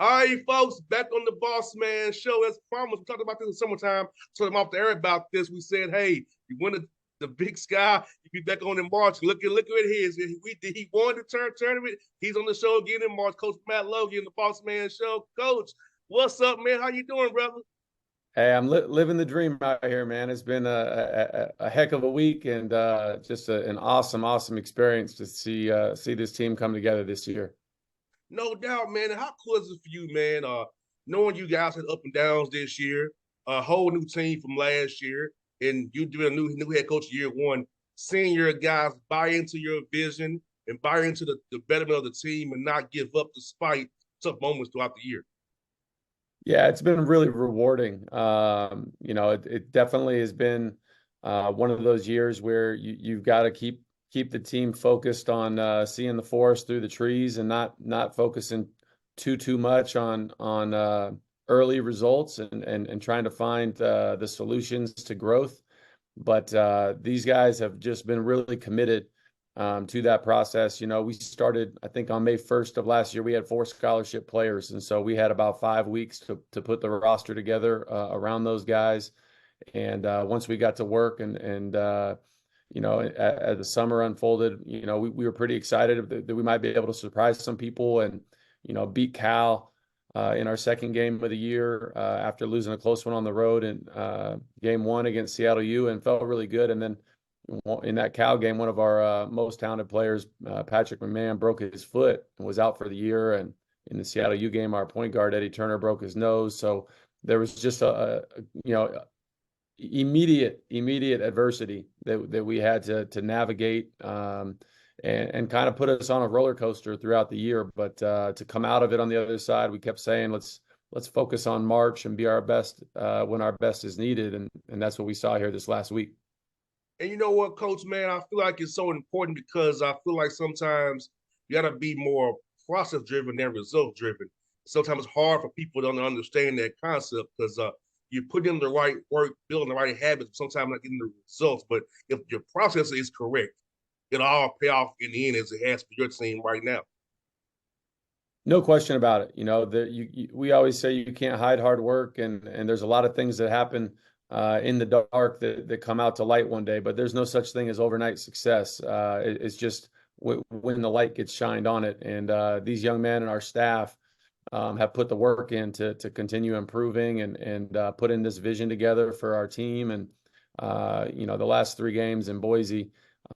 All right, folks, back on the Bossman show. As promised, we talked about this in the summertime. So I'm off the air about this. We said, hey, you win the Big Sky. You be back on in March. Look at his. He won the tournament. He's on the show again in March. Coach Matt Logie in the Bossman show. Coach, what's up, man? How you doing, brother? Hey, I'm living the dream out here, man. It's been a heck of a week and just an awesome experience to see this team come together this year. No doubt, man. And how cool is it for you, man? Knowing you guys had up and downs this year, a whole new team from last year, and you doing a new head coach year one, seeing your guys buy into your vision and buy into the betterment of the team and not give up despite tough moments throughout the year. Yeah, it's been really rewarding. It definitely has been one of those years where you've got to keep the team focused on seeing the forest through the trees and not focusing too much on early results and trying to find the solutions to growth. But these guys have just been really committed to that process. We started, I think, on May 1st of last year. We had 4 scholarship players, and so we had about 5 weeks to put the roster together around those guys. And once we got to work as the summer unfolded, we were pretty excited that we might be able to surprise some people and beat Cal in our second game of the year after losing a close one on the road in game one against Seattle U, and felt really good. And then in that Cal game, one of our most talented players, Patrick McMahon, broke his foot and was out for the year. And in the Seattle U game, our point guard, Eddie Turner, broke his nose. So there was just immediate adversity that we had to navigate and kind of put us on a roller coaster throughout the year. But to come out of it on the other side, we kept saying, let's focus on March and be our best when our best is needed. And that's what we saw here this last week. And you know what, Coach, man, I feel like it's so important because I feel like sometimes you got to be more process driven than result driven. Sometimes it's hard for people to understand that concept because you put in the right work, building the right habits, sometimes not getting the results. But if your process is correct, it'll all pay off in the end as it has for your team right now. No question about it. We always say you can't hide hard work, and there's a lot of things that happen in the dark that come out to light one day, but there's no such thing as overnight success. It's just when the light gets shined on it. And these young men and our staff have put the work in to continue improving and put in this vision together for our team. And the last 3 games in Boise,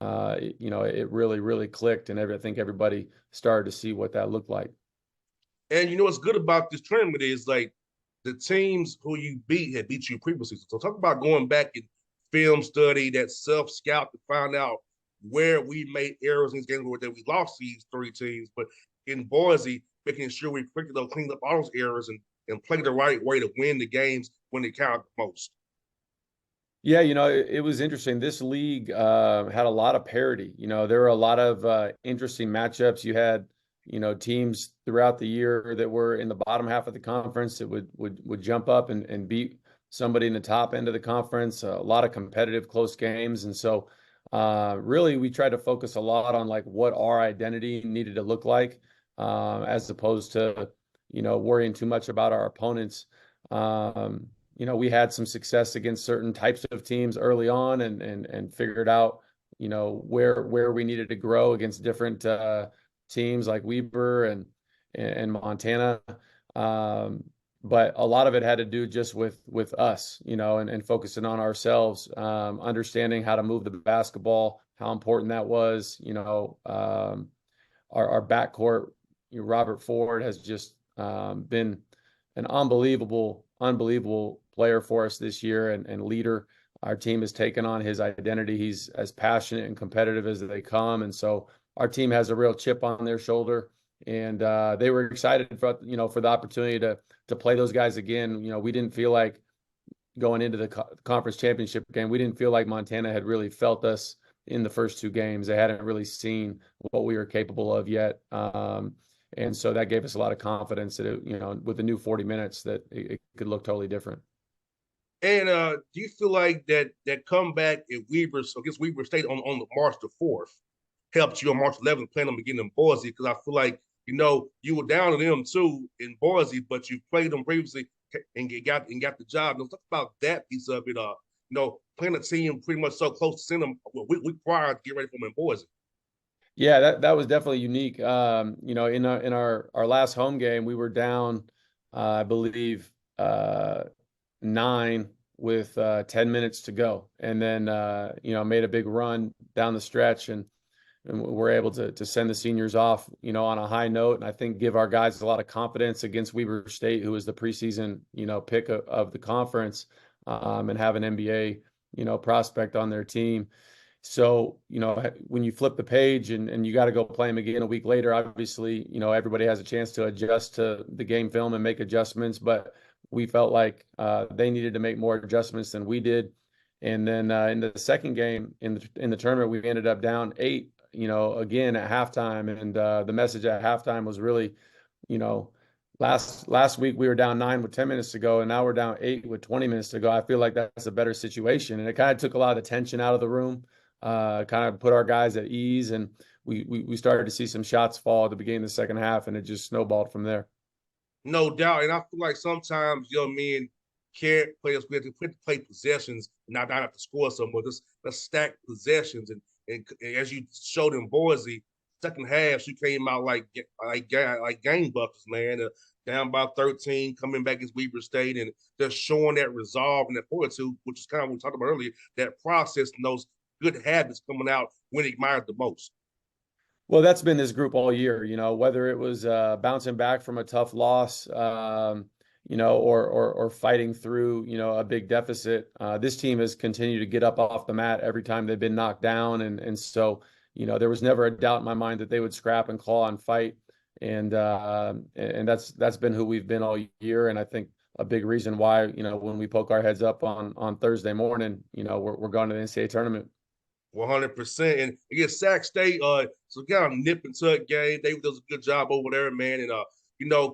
it really clicked, and I think everybody started to see what that looked like. And you know what's good about this tournament is like the teams who you beat had beat you previously. So talk about going back and film study, that self scout to find out where we made errors in these games where that we lost these 3 teams. But in Boise, making sure we cleaned up all those errors and played the right way to win the games when they count the most. Yeah, it was interesting. This league had a lot of parity. There were a lot of interesting matchups. You had, teams throughout the year that were in the bottom half of the conference that would jump up and beat somebody in the top end of the conference. A lot of competitive, close games, and so really we tried to focus a lot on like what our identity needed to look like, as opposed to worrying too much about our opponents. We had some success against certain types of teams early on and figured out, where we needed to grow against different teams like Weber and Montana. But a lot of it had to do just with us, and focusing on ourselves, understanding how to move the basketball, how important that was. Our backcourt, Robert Ford has just been an unbelievable player for us this year and leader. Our team has taken on his identity. He's as passionate and competitive as they come. And so our team has a real chip on their shoulder. And they were excited for the opportunity to play those guys again. We didn't feel like going into the conference championship game, we didn't feel like Montana had really felt us in the first 2 games. They hadn't really seen what we were capable of yet. And so that gave us a lot of confidence that, with the new 40 minutes, that it could look totally different. And do you feel like that comeback at Weber, so against Weber State on the March the 4th, helped you on March 11th playing them again in Boise? Because I feel like you were down to them too in Boise, but you played them previously and got the job. Talk about that piece of it. Playing a team pretty much so close to seeing them we prior to get ready for them in Boise. Yeah, that was definitely unique. In our last home game, we were down, I believe, 9 with 10 minutes to go, and then made a big run down the stretch, and we're able to send the seniors off, on a high note, and I think give our guys a lot of confidence against Weber State, who was the preseason, pick of the conference, and have an NBA, prospect on their team. So, when you flip the page and you got to go play them again a week later, obviously, everybody has a chance to adjust to the game film and make adjustments, but we felt like they needed to make more adjustments than we did. And then in the second game in the tournament, we ended up down 8, again at halftime. And the message at halftime was really, you know, last week we were down 9 with 10 minutes to go, and now we're down 8 with 20 minutes to go. I feel like that's a better situation, and it kind of took a lot of the tension out of the room, kind of put our guys at ease, and we started to see some shots fall at the beginning of the second half, and it just snowballed from there. No doubt. And I feel like sometimes young men can't play us. We have to play possessions, not have to score so much. Let's stack possessions. And as you showed in Boise, second half, she came out like game buckets, man. Down by 13, coming back against Weber State, and just showing that resolve and that fortitude, which is kind of what we talked about earlier, that process and those good habits coming out when it admired the most. Well, that's been this group all year, whether it was bouncing back from a tough loss, or fighting through, a big deficit. This team has continued to get up off the mat every time they've been knocked down, and so there was never a doubt in my mind that they would scrap and claw and fight, and that's been who we've been all year, and I think a big reason why when we poke our heads up on Thursday morning, we're going to the NCAA tournament. 100%. And against Sac State, so kind of nip and tuck game. They does a good job over there, man. And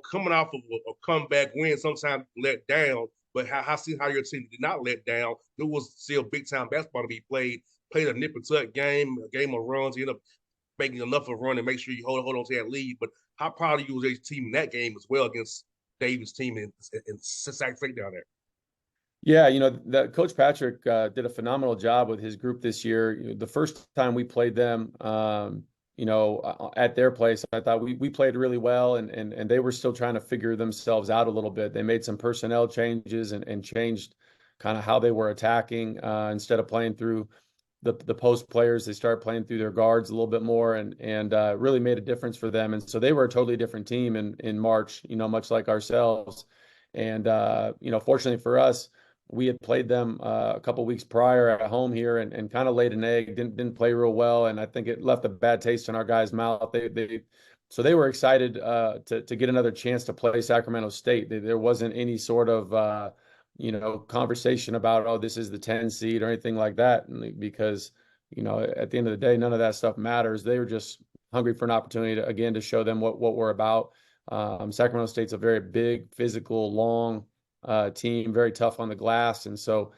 coming off of a comeback win, sometimes let down. But I see how your team did not let down. There was still big time basketball to be played. Played a nip and tuck game, a game of runs. You end up making enough of a run and make sure you hold on to that lead. But how proud of you was your team in that game as well against Davis' team in Sac State down there? Yeah, that Coach Patrick did a phenomenal job with his group this year. The first time we played them, at their place, I thought we played really well, and they were still trying to figure themselves out a little bit. They made some personnel changes and changed kind of how they were attacking. Instead of playing through the post players, they started playing through their guards a little bit more, and really made a difference for them. And so they were a totally different team in March, much like ourselves. And fortunately for us, we had played them a couple weeks prior at home here, and kind of laid an egg. Didn't play real well, and I think it left a bad taste in our guys' mouth. So they were excited to get another chance to play Sacramento State. There wasn't any sort of conversation about, oh, this is the 10 seed or anything like that, because at the end of the day, none of that stuff matters. They were just hungry for an opportunity to show them what we're about. Sacramento State's a very big, physical, long team, very tough on the glass, and so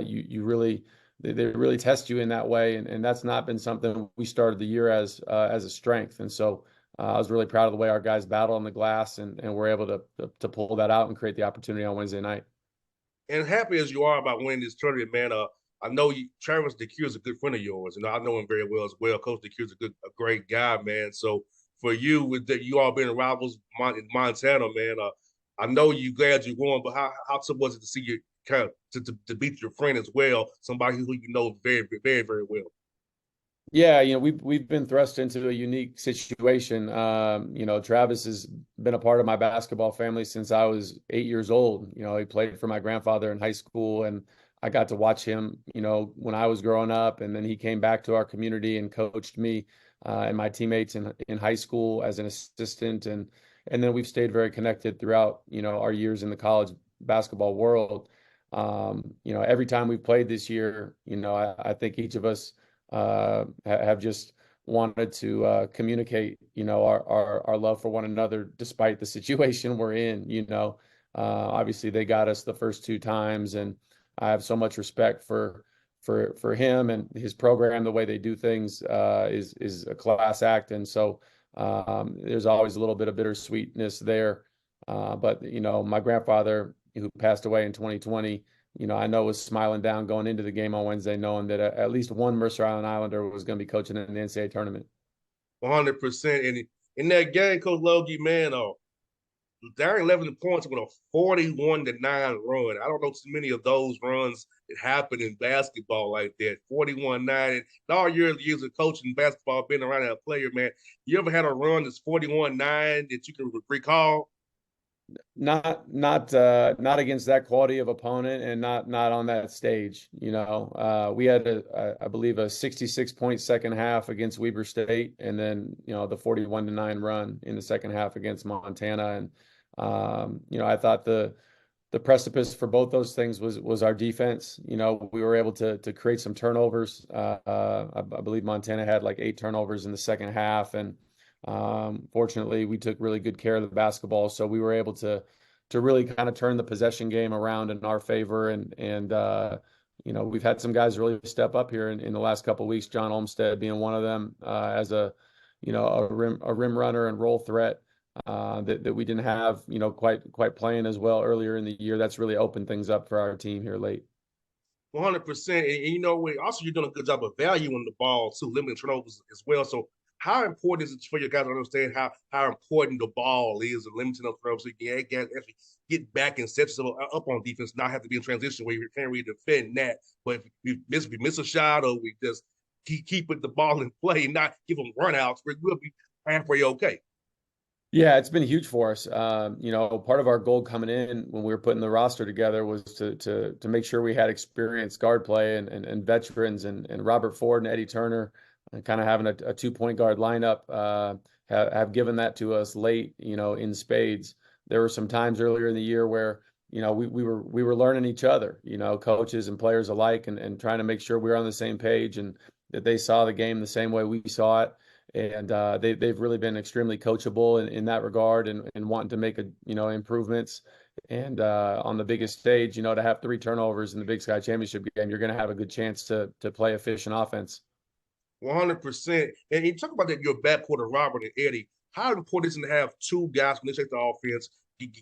you really they really test you in that way, and that's not been something we started the year as a strength. And so I was really proud of the way our guys battled on the glass, and we're able to pull that out and create the opportunity on Wednesday night. And happy as you are about winning this tournament, man. I know Travis DeCure is a good friend of yours, and I know him very well as well. Coach DeCure is a great guy, man. So for you, with that, you all being rivals in Montana, man. I know you glad you won, but how tough was it to see you kind of to beat your friend as well, somebody who you know very, very, very well? Yeah, we've been thrust into a unique situation. Travis has been a part of my basketball family since I was 8 years old. He played for my grandfather in high school, and I got to watch him, when I was growing up, and then he came back to our community and coached me and my teammates in high school as an assistant, and then we've stayed very connected throughout, our years in the college basketball world. Every time we've played this year, I think each of us have just wanted to communicate, our love for one another despite the situation we're in. Obviously they got us the first 2 times, and I have so much respect for him and his program. The way they do things is a class act, and so There's always a little bit of bittersweetness there. But, my grandfather, who passed away in 2020, I know was smiling down going into the game on Wednesday, knowing that at least one Mercer Island Islander was going to be coaching in the NCAA tournament. 100%. And in that game, Coach Logie, man, Darren 11 points with a 41-9 run. I don't know too many of those runs that happen in basketball like that. 41-9. And all your years of coaching basketball, being around that player, man, you ever had a run that's 41-9 that you can recall? Not against that quality of opponent, and not on that stage. We had I believe a 66-point second half against Weber State, and then the 41-9 run in the second half against Montana. And I thought the precipice for both those things was our defense. We were able to create some turnovers. I believe Montana had like 8 turnovers in the second half, and fortunately, we took really good care of the basketball, so we were able to really kind of turn the possession game around in our favor. And we've had some guys really step up here in the last couple of weeks. John Olmstead being one of them, as a rim runner and roll threat that we didn't have quite playing as well earlier in the year. That's really opened things up for our team here late. 100%. And also you're doing a good job of valuing the ball too, limiting turnovers as well. So how important is it for you guys to understand how important the ball is and limiting those turnovers so you can guys actually get back and set yourself up on defense, not have to be in transition where you can't really defend that. But if we miss a shot or we just keep the ball in play and not give them runouts, we'll be halfway okay. Yeah, it's been huge for us. Part of our goal coming in when we were putting the roster together was to make sure we had experienced guard play and veterans, and Robert Ford and Eddie Turner, and kind of having a 2-point guard lineup have given that to us late, in spades. There were some times earlier in the year where we were learning each other, coaches and players alike, and trying to make sure we were on the same page and that they saw the game the same way we saw it. And they've really been extremely coachable in that regard, and wanting to make improvements. And on the biggest stage, to have 3 turnovers in the Big Sky Championship game, you're going to have a good chance to play efficient offense. 100%. And you talk about that your backcourt of Robert and Eddie. How important is it to have 2 guys when they take the offense,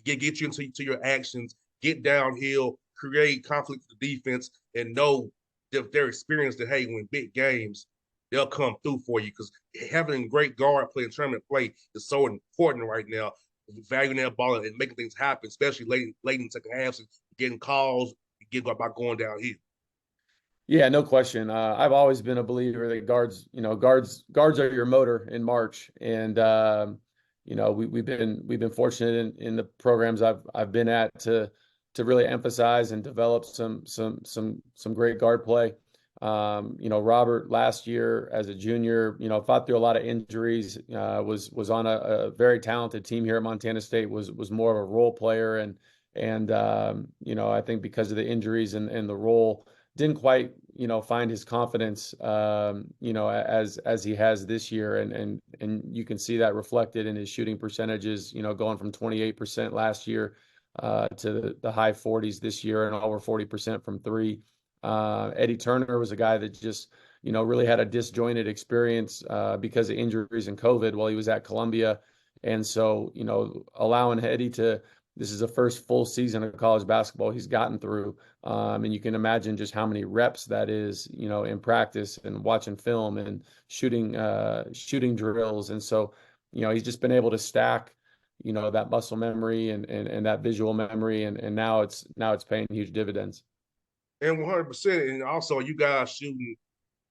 get you into your actions, get downhill, create conflict for the defense, and know that their experience that, hey, when big games, they'll come through for you, because having great guard play and tournament play is so important right now. Valuing that ball and making things happen, especially late in the second half, and getting calls, getting by going downhill. Yeah, no question. I've always been a believer that guards are your motor in March, and we've been fortunate in the programs I've been at to really emphasize and develop some great guard play. Robert last year as a junior, fought through a lot of injuries, was on a very talented team here at Montana State, was more of a role player. And I think because of the injuries and the role, didn't quite, find his confidence, as he has this year. And you can see that reflected in his shooting percentages, going from 28% last year, to the high 40s this year, and over 40% from 3. Eddie Turner was a guy that just, really had a disjointed experience because of injuries and COVID while he was at Columbia. And so, allowing Eddie this is the first full season of college basketball he's gotten through. And you can imagine just how many reps that is, in practice and watching film and shooting drills. And so, he's just been able to stack, that muscle memory and that visual memory. And now it's paying huge dividends. And 100%. And also, you guys shooting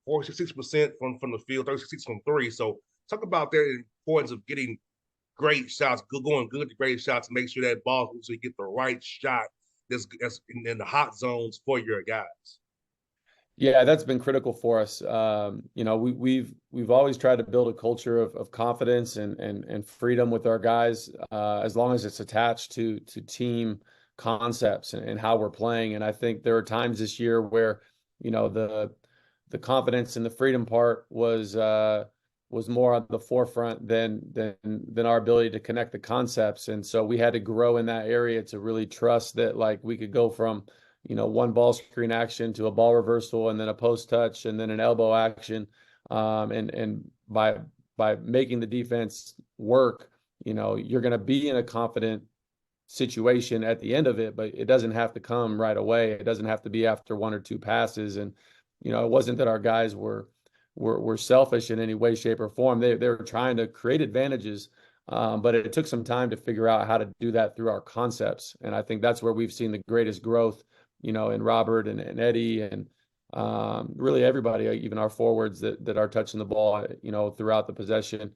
46% from the field, 36 from 3. So talk about that importance of getting great shots, going good to great shots, to make sure that ball, so you get the right shot that's in the hot zones for your guys. Yeah, that's been critical for us. We've always tried to build a culture of confidence and freedom with our guys, as long as it's attached to team concepts and how we're playing. And I think there are times this year where, the confidence and the freedom part was more on the forefront than our ability to connect the concepts. And so we had to grow in that area to really trust that, like, we could go from, one ball screen action to a ball reversal, and then a post touch, and then an elbow action. And by by making the defense work, you're going to be in a confident situation at the end of it, but it doesn't have to come right away. It doesn't have to be after one or two passes. And, it wasn't that our guys were selfish in any way, shape, or form. They were trying to create advantages, but it took some time to figure out how to do that through our concepts. And I think that's where we've seen the greatest growth, in Robert and Eddie and really everybody, even our forwards that are touching the ball, throughout the possession,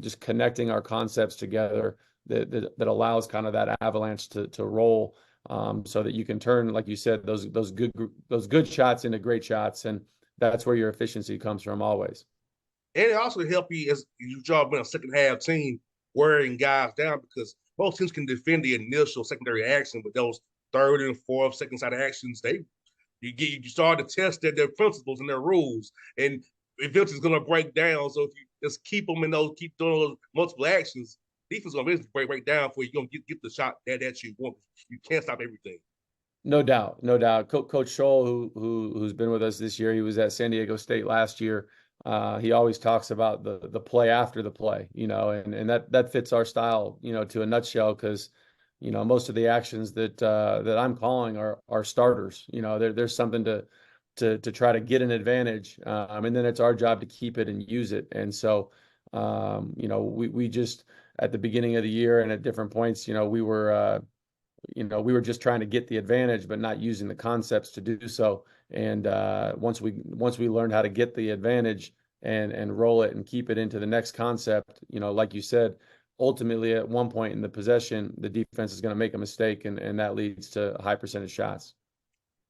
just connecting our concepts together that allows kind of that avalanche to roll, so that you can turn, like you said, those good shots into great shots, and that's where your efficiency comes from always. And it also help you as you job in a second half team wearing guys down because most teams can defend the initial secondary action, but those third and fourth second side actions, you start to test their principles and their rules, and eventually it's going to break down. So if you just keep them in those, keep doing those multiple actions, defense is going to eventually break down for you. You're going to get the shot that you want. You can't stop everything. No doubt, no doubt. Coach Scholl, who's been with us this year, he was at San Diego State last year. He always talks about the play after the play, and that fits our style, to a nutshell, because most of the actions that I'm calling are starters. There's something to try to get an advantage, and then it's our job to keep it and use it. And so, we just at the beginning of the year and at different points, we were just trying to get the advantage, but not using the concepts to do so. And once we learned how to get the advantage and roll it and keep it into the next concept, like you said, ultimately at one point in the possession, the defense is going to make a mistake, and that leads to high percentage shots.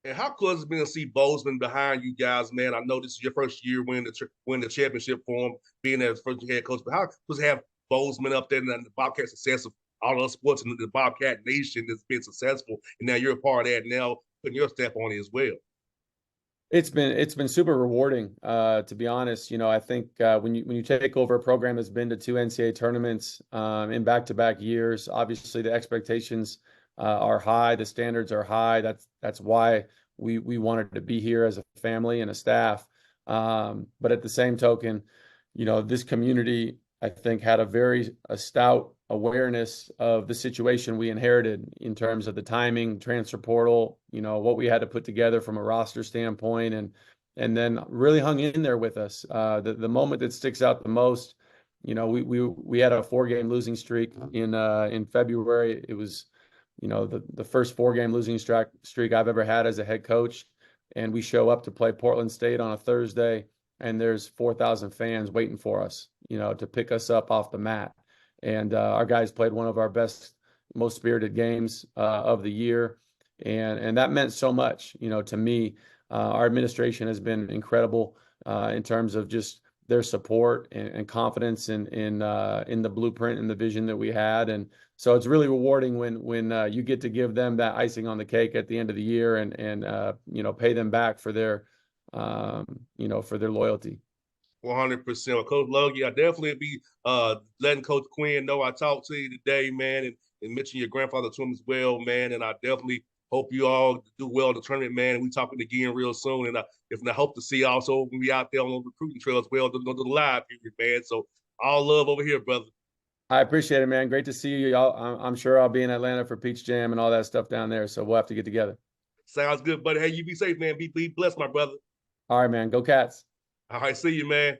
And how cool has it been to see Bossman behind you guys, man? I know this is your first year winning the championship for him, being their first head coach. But how was to have Bossman up there and the Bobcat success of all of sports and the Bobcat Nation that's been successful, and now you're a part of that now, putting your step on it as well. It's been super rewarding, to be honest. I think when you take over a program that's been to two NCAA tournaments in back-to-back years, obviously the expectations are high, the standards are high. That's why we wanted to be here as a family and a staff. But at the same token, this community, I think, had a stout awareness of the situation we inherited in terms of the timing, transfer portal, what we had to put together from a roster standpoint, and then really hung in there with us. The moment that sticks out the most, we had a 4-game losing streak in February. It was, the first 4-game losing streak I've ever had as a head coach, and we show up to play Portland State on a Thursday, and there's 4,000 fans waiting for us, to pick us up off the mat. And our guys played one of our best, most spirited games of the year. And that meant so much, to me. Our administration has been incredible in terms of just their support and confidence in the blueprint and the vision that we had. And so it's really rewarding when you get to give them that icing on the cake at the end of the year and pay them back for their for their loyalty. 100%. Well, Coach Logie, I definitely be letting Coach Quinn know I talked to you today, man, and mention your grandfather to him as well, man. And I definitely hope you all do well in the tournament, man. And we talking again real soon. And I hope to see you also when we out there on the recruiting trail as well, doing the live period, man. So all love over here, brother. I appreciate it, man. Great to see you. Y'all, I'm sure I'll be in Atlanta for Peach Jam and all that stuff down there. So we'll have to get together. Sounds good, buddy. Hey, you be safe, man. Be blessed, my brother. All right, man. Go Cats. All right, see you, man.